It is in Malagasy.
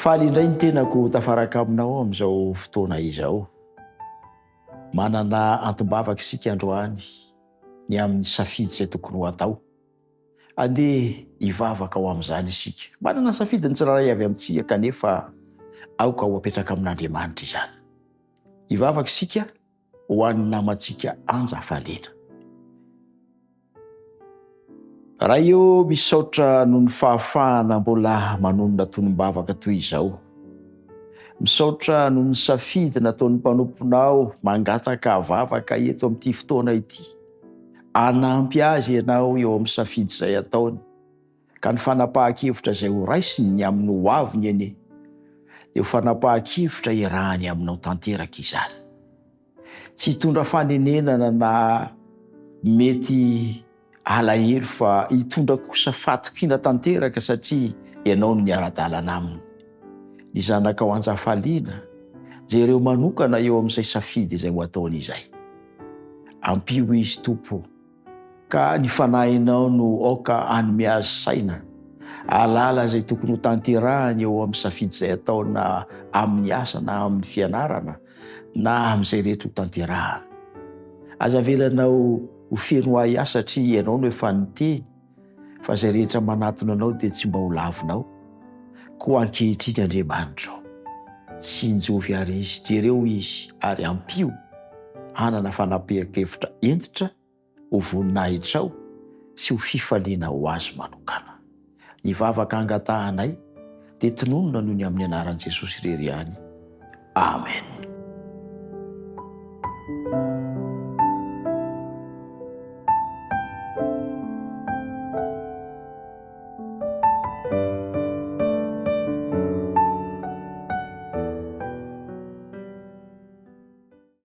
Faly indray ny tenako tafaraka aminao amin'izao fotoana izao. Manana antom-bavaka isika androany ny amin'ny safidy izay tokony ho atao. Andeha hivavaka ao amin'izany isika. Manana safidy ny tsirairay avy amintsika kanefa aoka ho apetraka amin'Andriamanitra izany. Hivavaka isika ho an'ny namantsika Anjafaliana. Raha io misaotra noho ny fahafahana mbola manonona tonom-bavaka toy izao. Misaotra noho ny safidy nataon'ny mpanomponao mangataka havavaka eto amin'ity fotoana ity. Anampy azy ianao eo amin'ny safidy izay ataony. Ka ny fanapahan-kevitra izay ho raisiny ny amin'ny ho aviny anie, dia ho fanapahan-kevitra iarahany aminao tanteraka izany. Tsy hitondra fanenenana na mety alahelo fa hitondra kosa fatokiana tanteraka satria ianao no niara-dalana aminy. Ny zanakao Anjafaliana, jereo manokana eo amin'izay safidy izay ho ataony izay. Ampio izy Tompo, ka ny fanahinao no aoka hanome azy saina, alala izay tokony ho tanterahany eo amin'ny safidy izay atao na amin'ny asa na amin'ny fianarana na amin'izay rehetra ho tanterahana. Aza velanao ho feno ahy ahy satria ianao no efa niteny fa izay rehetra manatona anao dia tsy mba ho lavinao. Ko ankehitriny Andriamanitra, tsy injovy ary izy, jereo izy ary ampio hanana fanapahan-kevitra entitra ho voninahitrao sy ho fifaliana ho azy manokana. Ny vavaka angatahanay dia tononona noho ny amin'ny anaran'i Jesosy irery ihany. Amen.